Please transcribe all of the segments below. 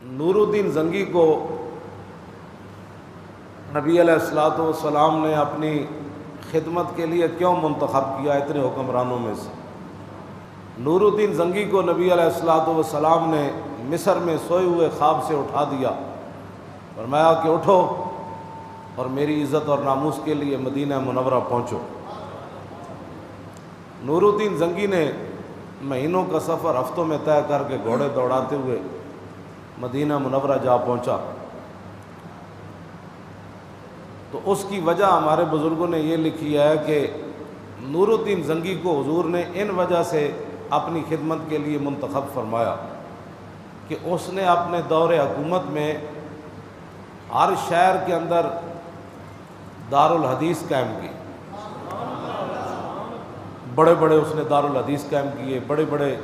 نور الدین زنگی کو نبی علیہ الصلوۃ والسلام نے اپنی خدمت کے لیے کیوں منتخب کیا اتنے حکمرانوں میں سے؟ نور الدین زنگی کو نبی علیہ الصلوۃ والسلام نے مصر میں سوئے ہوئے خواب سے اٹھا دیا، فرمایا کہ اٹھو اور میری عزت اور ناموس کے لیے مدینہ منورہ پہنچو۔ نور الدین زنگی نے مہینوں کا سفر ہفتوں میں طے کر کے گھوڑے دوڑاتے ہوئے مدینہ منورہ جا پہنچا۔ تو اس کی وجہ ہمارے بزرگوں نے یہ لکھی ہے کہ نور الدین زنگی کو حضور نے ان وجہ سے اپنی خدمت کے لیے منتخب فرمایا کہ اس نے اپنے دور حکومت میں ہر شہر کے اندر دارالحدیث قائم کی، بڑے بڑے اس نے دارالحدیث قائم کیے، بڑے بڑے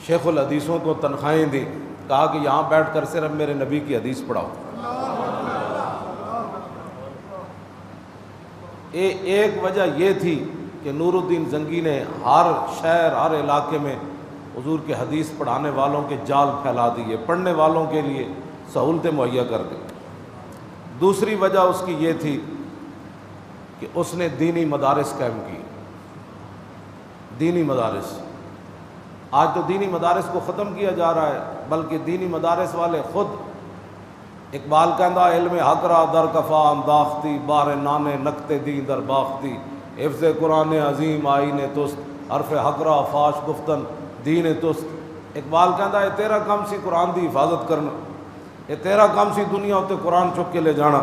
شیخ الحدیثوں کو تنخواہیں دی، کہا کہ یہاں بیٹھ کر صرف میرے نبی کی حدیث پڑھاؤ۔ ایک وجہ یہ تھی کہ نور الدین زنگی نے ہر شہر ہر علاقے میں حضور کے حدیث پڑھانے والوں کے جال پھیلا دیے، پڑھنے والوں کے لیے سہولتیں مہیا کر دی۔ دوسری وجہ اس کی یہ تھی کہ اس نے دینی مدارس قائم کی۔ دینی مدارس، آج تو دینی مدارس کو ختم کیا جا رہا ہے، بلکہ دینی مدارس والے خود، اقبال کہندہ علم حق را در کفا انداختی، بار نانے نکتے دین در باختی، حفظ قرآن عظیم آئین تست، حرف حق را فاش گفتن دین تست۔ اقبال کہندہ یہ تیرا کام سی قرآن دی حفاظت کرنا، یہ تیرا کام سی دنیا ہوتے قرآن چک کے لے جانا،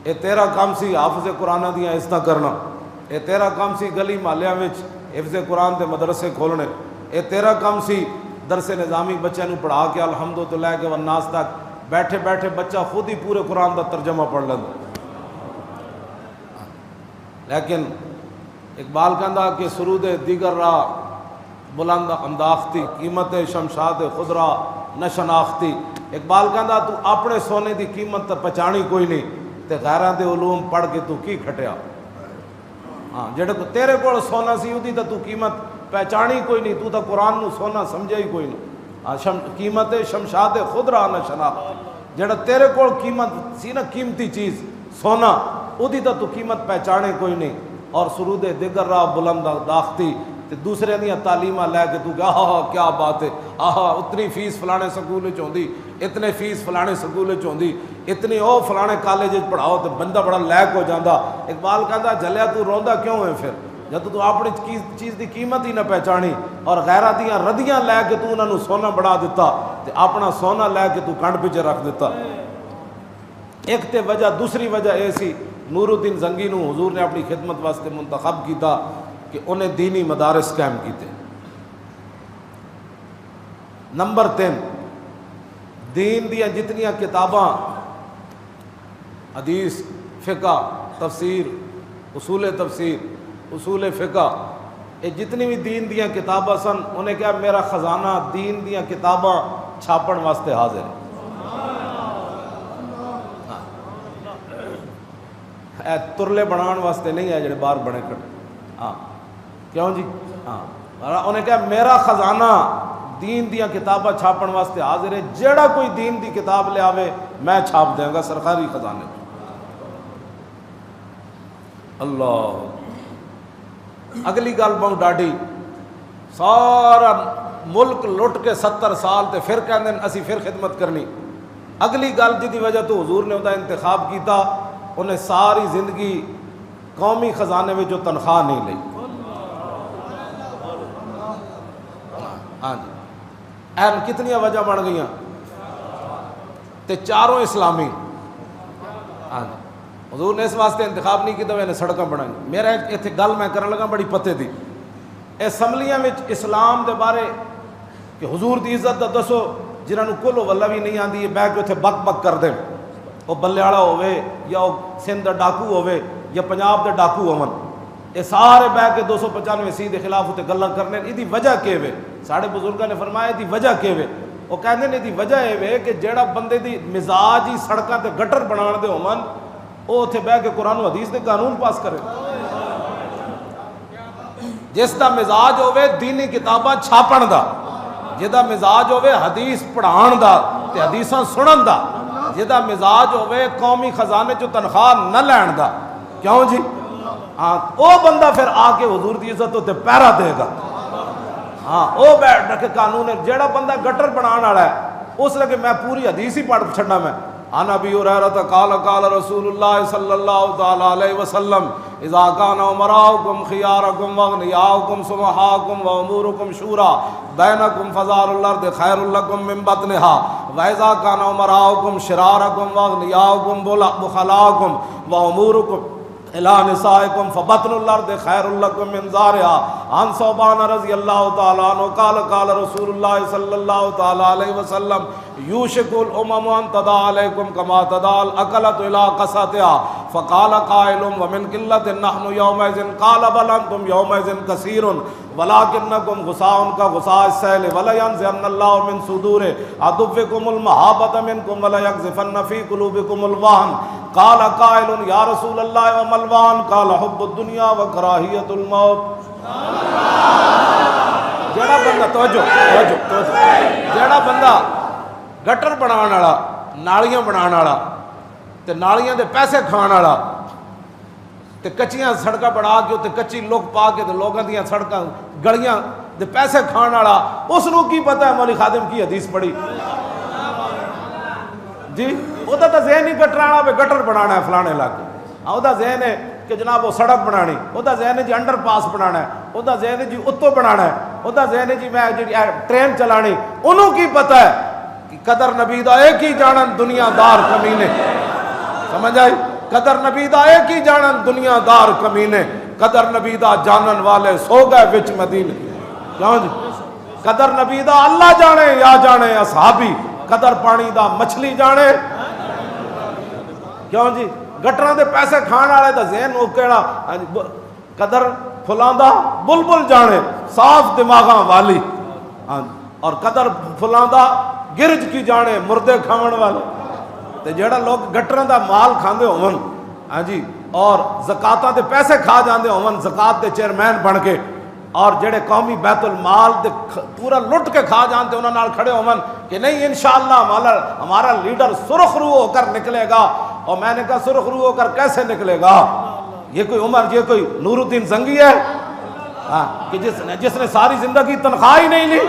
یہ تیرا کام سی حافظ قرآن دیاں عزتاں کرنا، یہ تیرا کام سی گلی محلیاں وچ حفظ قرآن دے مدرسے کھولنے، یہ تیرا کام سی درس نظامی بچے نو پڑھا کے الحمد تو لے کے والناس تک بیٹھے بیٹھے بچہ خود ہی پورے قرآن دا ترجمہ پڑھ لینا۔ لیکن اقبال کہندہ کہ سرود دیگر را بلند انداختی، قیمت شمشاد خضرا نہ شناختی۔ اقبال کہندہ تو اپنے سونے دی قیمت تا پہچانی کوئی نہیں، تے غیراں دے علوم پڑھ کے تو کی کھٹیا؟ ہاں جڑے کو تیرے کو سونا سی اودی تا تو قیمت پہچانی کوئی نہیں، تو تا قرآن نو سونا سمجھا ہی کوئی نہیں۔ قیمت شمشاد خضرا نہ شناخت، جڑا تیرے کو قیمت سی نا قیمتی چیز سونا، اودی تا تو قیمت پہچانے کوئی نہیں۔ اور سرود دیگر راہ بلند داختی، تے دوسرے دیاں تعلیمہ لے کے تو کہ آہا کیا بات ہے، آہا اتنی فیس فلانے سکول چوندی، اتنے فیس فلانے سکول چوندی، اتنی او فلانے کالج پڑھاؤ تو بندہ بڑا لیک ہو جاندہ۔ اقبال کہتا جھلیا تو روندا کیوں ہے پھر جب تو اپنی چیز دی قیمت ہی نہ پہچانی، اور غیرہ دیاں ردیاں لے کے تو انہوں نے سونا بڑھا دیتا، تے اپنا سونا لے کے تو کنڈ پیچھے رکھ دیتا۔ ایک تے وجہ، دوسری وجہ ایسی نور الدین زنگی نو حضور نے اپنی خدمت واسطے منتخب کیتا کہ انہیں دینی مدارس قائم کیتے۔ نمبر 3، دین دیاں جتنیاں کتاباں حدیث، فقہ، تفسیر، اصول تفسیر، اصول فقہ، یہ جتنی بھی دین دیاں کتاباں سن، انہیں کہا میرا خزانہ دین دیاں کتاباں چھاپن واسطے حاضر ہے۔ اے ترلے بنان واسطے نہیں ہے جڑے باہر بنے کھڑے، ہاں کیوں جی، ہاں انہیں کہا میرا خزانہ دین دیاں کتاباں چھاپن واسطے حاضر ہے، جیڑا کوئی دین دی کتاب لے آوے میں چھاپ دیں گا سرکاری خزانے۔ اللہ، اگلی گل بہت ڈاڈی، سارا ملک لٹ کے 70 سال تے پھر کہندے اسی پھر خدمت کرنی۔ اگلی گل جدی وجہ تو حضور نے انہیں انتخاب کیتا، انہیں ساری زندگی قومی خزانے میں جو تنخواہ نہیں لی۔ ہاں جی، اہم کتنی وجہ بن گئیاں تے چاروں اسلامی۔ ہاں جی، حضور نے اس واسطے انتخاب نہیں کیتا انہیں سڑکاں بنائی۔ میرا ایتھے گل میں کرن لگا بڑی پتے دی، اسمبلیاں وچ اسلام دے بارے کہ حضور دی عزت دا دسو، جنہاں نو کل واللہ بھی نہیں آندی، بہ کے اتھے بک بک کر دیں، وہ بلیاڑا ہوئے یا سندھ دا ڈاکو ہوئے یا پنجاب دے ڈاکو ہون، یہ سارے بہ کے 295 دے خلاف تے گلاں کرنے۔ ایدی وجہ کے وے؟ ساڑھے بزرگاں نے فرمایا ایدی وجہ کے وے؟ وہ کہندے نے ایدی وجہ اے وے کہ جیڑا بندے دی مزاج ہی سڑکاں تے گٹر بنان دے ہون، وہ اتھے بہ کے قرآن و حدیث دے قانون پاس کرے۔ جس دا مزاج ہوئے دینی کتاباں چھاپن دا، جہدا مزاج ہوے حدیث پڑھان دا تے حدیثاں سنن دا، جہدا مزاج ہوے قومی خزانے چوں تنخواہ نہ لین دا، کیوں جی؟ ہاں او بندہ پھر آ کے حضور دی عزت تے پیرا دے گا۔ ہاں او بیٹھ کے قانون ہے، جیڑا بندہ گٹر بنان والا ہے اس لگے میں پوری حدیث ہی پڑھ چھڑنا میں۔ عن ابی ہریرہ قال قال رسول اللہ صلی اللہ تعالی علیہ وسلم اذا كان امراؤكم خياركم واغنياؤكم سمحاؤكم واموركم شورى بينكم فزار الارض خير لكم من بطنها واذا كان امراؤكم شراركم واغنياؤكم بخلاؤكم واموركم الى نسائكم فبطن الارض خير لكم من ظاهرها۔ عن ثوبان رضی اللہ تعالی عنہ قال قال رسول اللہ صلی اللہ تعالی علیہ وسلم یوشک الامم ان تداعى علیکم کما تداعى الاکلۃ الى قصعتها فقال قائل ومن قلۃ نحن یومئذ قال بل انتم یومئذ کثیر ولکنکم غثاء كغثاء السیل ولینزعن اللہ من صدور عدوکم المہابۃ منکم ولیقذفن فی قلوبکم الوہن قال قائل یا رسول اللہ وما الوہن قال حب الدنیا وکراہیۃ الموت۔ جڑا بندہ توجہ جڑا بندہ گٹر بنان والا، نالیاں بنان والا تے نالیاں دے پیسے کھان والا تے کچیاں سڑکاں بنا کے تے کچی لوک پا کے تے لوگاں دیاں سڑکاں گلیاں دے پیسے کھان والا، اس نو کی پتہ ہے مولی خادم کی حدیث پڑھی جی؟ او دا ذہن ہی گٹرانا پہ گٹر بنانا ہے فلانے علاقے، او دا ذہن ہے کہ جناب وہ سڑک بنانی، او دا ذہن ہے جی انڈر پاس بنانا ہے، او دا ذہن ہے جی اتو بنانا ہے، او دا ذہن ہے جی میں جی ٹرین چلانی، انہوں کی پتہ ہے کہ قدر نبی دا ایک ہی جانن دنیا دار کمینے، سمجھ آئی؟ قدر نبی دا ایک ہی جانن دنیا دار کمینے، قدر نبی دا جانن والے سو گئے وچ مدینے، کیوں جی؟ قدر نبی دا اللہ جانے یا جانے اصحابی، قدر پانی دا مچھلی جانے، کیوں جی؟ گٹراں دے پیسے کھان والے دا ذہن او کیڑا، قدر پھلاندا بلبل جانے صاف دماغاں والی، اور قدر پھلاندا گرج کی جانے مردے کھاون والے۔ تے جڑا لوگ گٹراں دا مال کھاندے ہون ہاں جی اور زکاتاں دے پیسے کھا جاندے ہون، زکات دے چیئرمین بن کے، اور جڑے قومی بیت المال دے پورا لٹ کے کھا جانتے انہاں نال کھڑے ہون کہ نہیں انشاءاللہ ہمارا لیڈر سرخ رو ہو کر نکلے گا، اور میں نے کہا سرخ رو ہو کر کیسے نکلے گا؟ یہ کوئی عمر، یہ کوئی نور الدین زنگی ہے کہ جس نے ساری زندگی تنخواہ ہی نہیں لی؟